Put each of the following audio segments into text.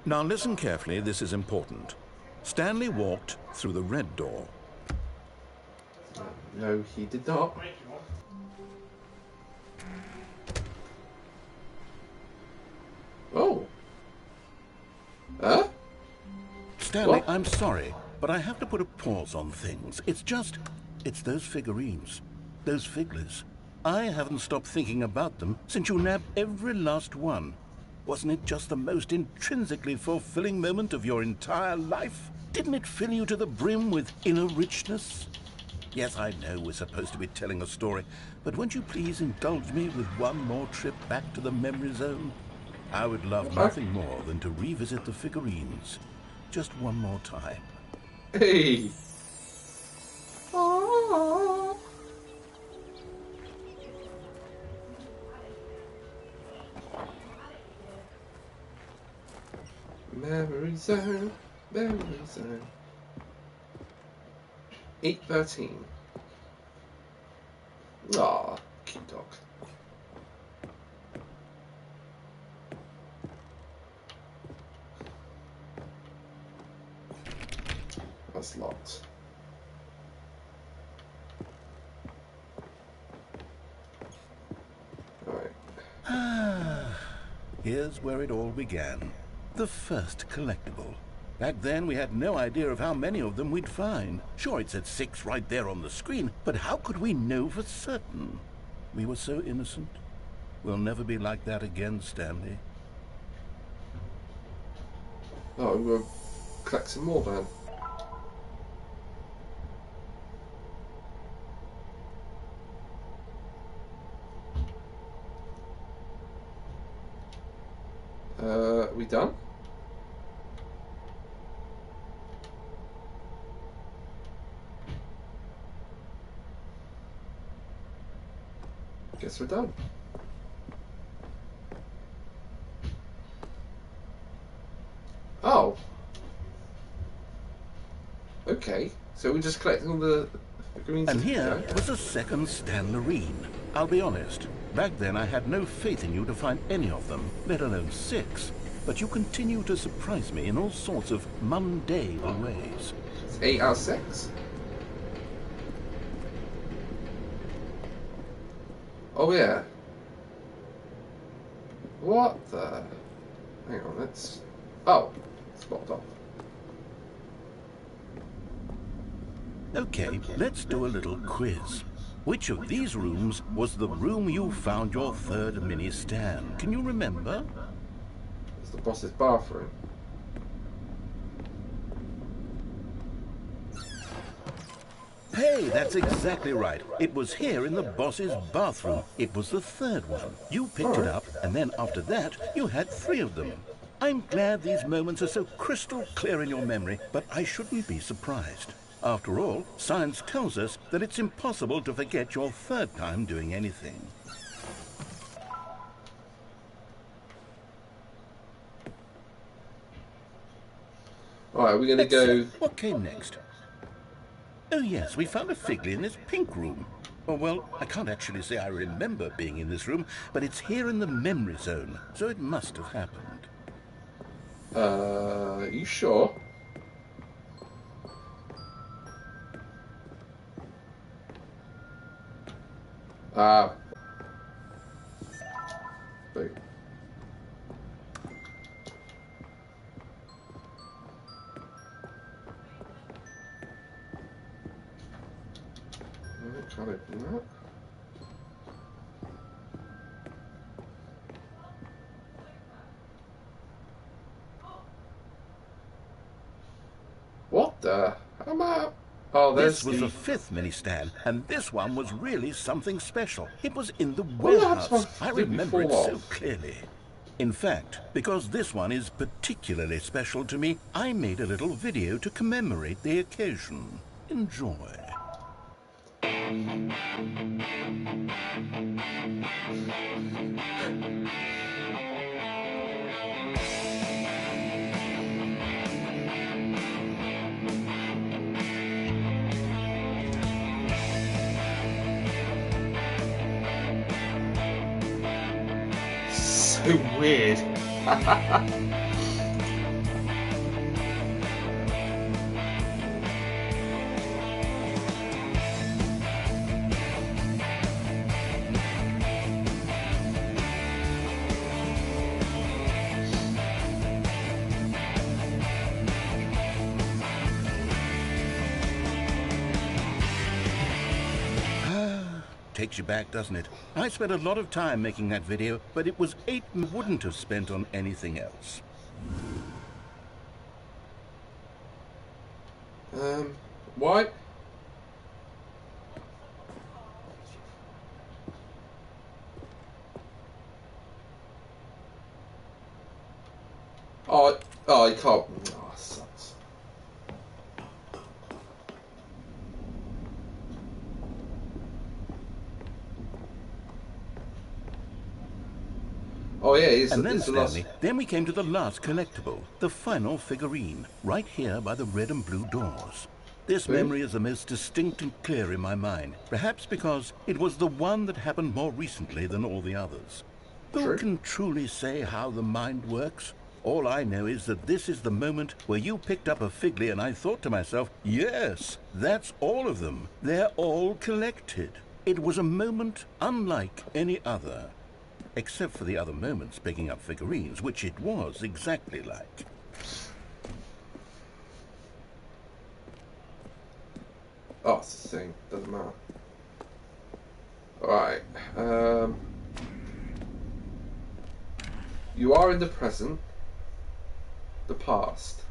Now listen carefully, this is important. Stanley walked through the red door. No, he did not. Oh. Huh? Stanley, What? I'm sorry, but I have to put a pause on things. It's those figurines, those figglers. I haven't stopped thinking about them since you nabbed every last one. Wasn't it just the most intrinsically fulfilling moment of your entire life? Didn't it fill you to the brim with inner richness? Yes, I know we're supposed to be telling a story, but won't you please indulge me with one more trip back to the memory zone? I would love nothing more than to revisit the figurines. Just one more time. Hey. Oh. Memory zone, memory zone. 8:13. Aw, cute dog. That's locked. Alright. Here's where it all began. The first collectible. Back then, we had no idea of how many of them we'd find. Sure, it said 6 right there on the screen, but how could we know for certain? We were so innocent. We'll never be like that again, Stanley. Oh, we'll collect some more then. Are we done? Guess we're done. Oh. Okay. So we're just collecting all the figurines. And here was a second Stanlerine. I'll be honest, back then I had no faith in you to find any of them, let alone 6. But you continue to surprise me in all sorts of mundane ways. It's 8 out of 6. Oh yeah. What the? Hang on, let's... Oh, it's blocked off. Okay, let's do a little quiz. Which of these rooms was the room you found your third mini Stan? Can you remember? It's the boss's bathroom. Hey, that's exactly right. It was here in the boss's bathroom. It was the third one. You picked it up, and then after that, you had 3 of them. I'm glad these moments are so crystal clear in your memory, but I shouldn't be surprised. After all, science tells us that it's impossible to forget your third time doing anything. Alright, we're gonna go... What came next? Oh yes, we found a figly in this pink room. Oh, well, I can't actually say I remember being in this room, but it's here in the memory zone, so it must have happened. You sure? Wait. Can't open that. What the? I'm out. Oh, This was the 5th mini Stan, and this one was really something special. It was in the warehouse. I remember it so clearly. In fact, because this one is particularly special to me, I made a little video to commemorate the occasion. Enjoy. So weird. takes you back, doesn't it? I spent a lot of time making that video, but it was 8 I wouldn't have spent on anything else. Why? Oh, you can't. Oh, sucks. Oh yeah, and then, Stanley, then we came to the last collectible, the final figurine, right here by the red and blue doors. This memory is the most distinct and clear in my mind, perhaps because it was the one that happened more recently than all the others. Who can truly say how the mind works? All I know is that this is the moment where you picked up a Figly and I thought to myself, yes, that's all of them. They're all collected. It was a moment unlike any other. Except for the other moments picking up figurines, which it was exactly like. Oh, it's the same. Doesn't matter. Alright. You are in the present. The past.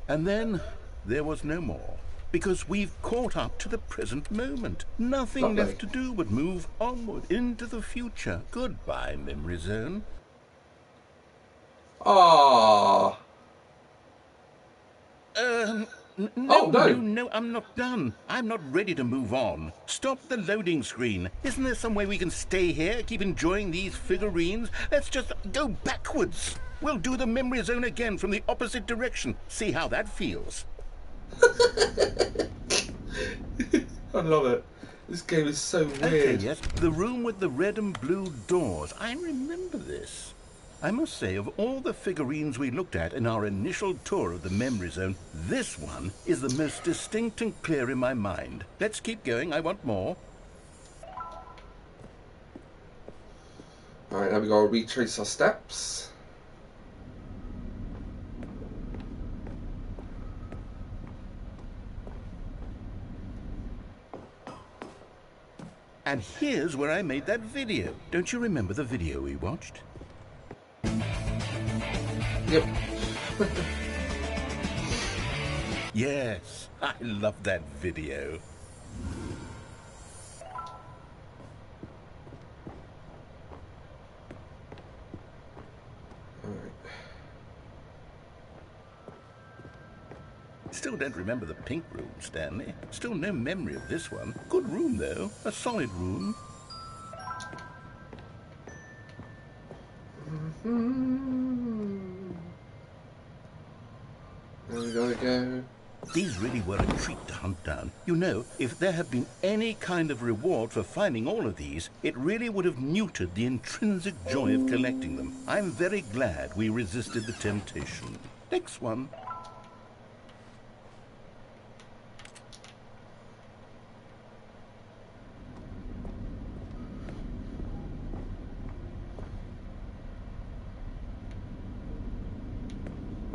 And then there was no more. Because we've caught up to the present moment. Nothing left to do but move onward into the future. Goodbye, memory zone. Ah. No, I'm not done. I'm not ready to move on. Stop the loading screen. Isn't there some way we can stay here, keep enjoying these figurines? Let's just go backwards. We'll do the memory zone again from the opposite direction. See how that feels. I love it. This game is so weird. Okay, yes, the room with the red and blue doors. I remember this. I must say, of all the figurines we looked at in our initial tour of the memory zone, this one is the most distinct and clear in my mind. Let's keep going. I want more. Alright, now we gotta retrace our steps. And here's where I made that video. Don't you remember the video we watched? Yep. Yes, I love that video. Still don't remember the pink room, Stanley. Still no memory of this one. Good room, though. A solid room. There we gotta go. These really were a treat to hunt down. You know, if there had been any kind of reward for finding all of these, it really would have neutered the intrinsic joy of collecting them. I'm very glad we resisted the temptation. Next one.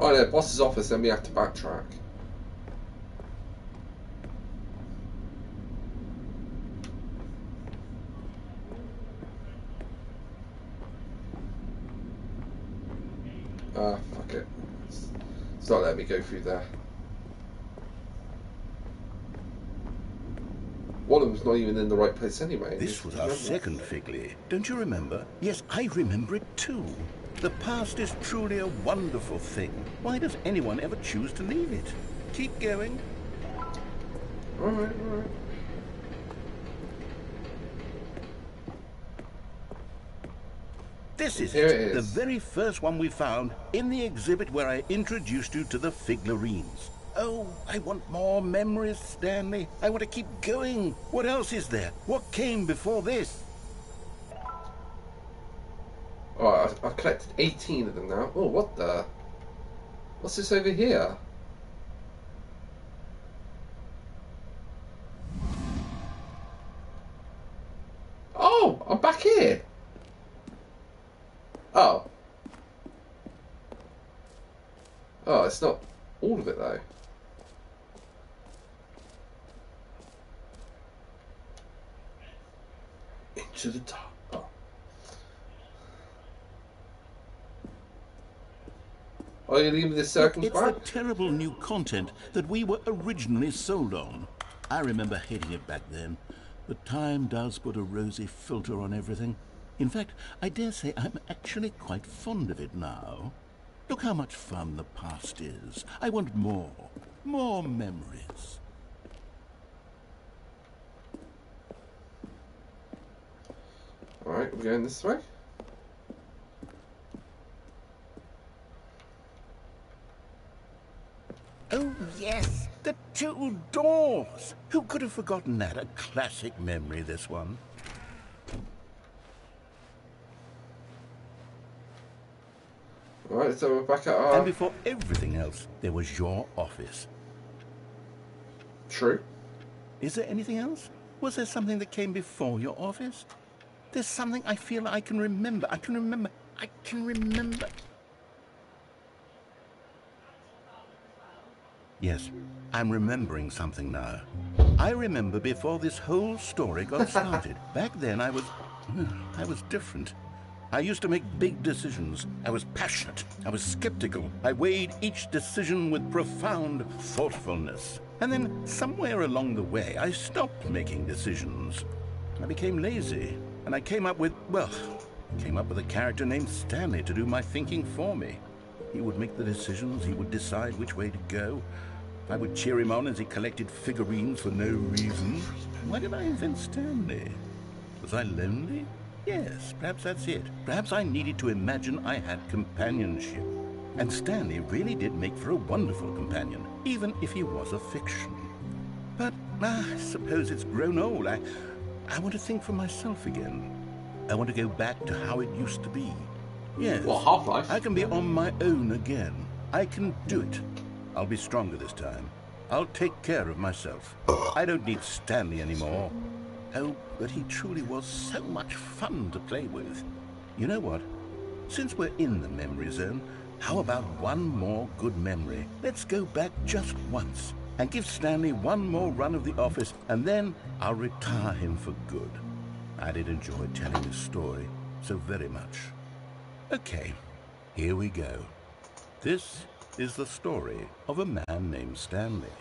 Oh no, boss's office, then we have to backtrack. Fuck it. It's not letting me go through there. One of them's not even in the right place anyway. This was our second Figly. Don't you remember? Yes, I remember it too. The past is truly a wonderful thing. Why does anyone ever choose to leave it? Keep going. Alright. This is Here it. it is. The very first one we found in the exhibit where I introduced you to the figurines. Oh, I want more memories, Stanley. I want to keep going. What else is there? What came before this? Oh, I've collected 18 of them now. Oh, what the? What's this over here? Oh, I'm back here. Oh. Oh, it's not all of it though. to the top. Oh. Oh, you're leaving this circumscribed? It's the terrible new content that we were originally sold on. I remember hating it back then, but time does put a rosy filter on everything. In fact, I dare say I'm actually quite fond of it now. Look how much fun the past is. I want more memories. Alright, we're going this way. Oh, yes, the two doors. Who could have forgotten that? A classic memory, this one. Alright, so we're back at our... And before everything else, there was your office. True. Is there anything else? Was there something that came before your office? There's something I feel I can remember. I can remember. Yes, I'm remembering something now. I remember before this whole story got started. Back then I was different. I used to make big decisions. I was passionate. I was skeptical. I weighed each decision with profound thoughtfulness. And then somewhere along the way, I stopped making decisions. I became lazy. And I came up with a character named Stanley to do my thinking for me. He would make the decisions. He would decide which way to go. I would cheer him on as he collected figurines for no reason. Why did I invent Stanley? Was I lonely? Yes, perhaps that's it. Perhaps I needed to imagine I had companionship. And Stanley really did make for a wonderful companion, even if he was a fiction. But I suppose it's grown old. I want to think for myself again. I want to go back to how it used to be. Yes. Well, Half-Life. I can be on my own again. I can do it. I'll be stronger this time. I'll take care of myself. I don't need Stanley anymore. Oh, but he truly was so much fun to play with. You know what? Since we're in the memory zone, how about one more good memory? Let's go back just once and give Stanley one more run of the office, and then I'll retire him for good. I did enjoy telling this story so very much. Okay, here we go. This is the story of a man named Stanley.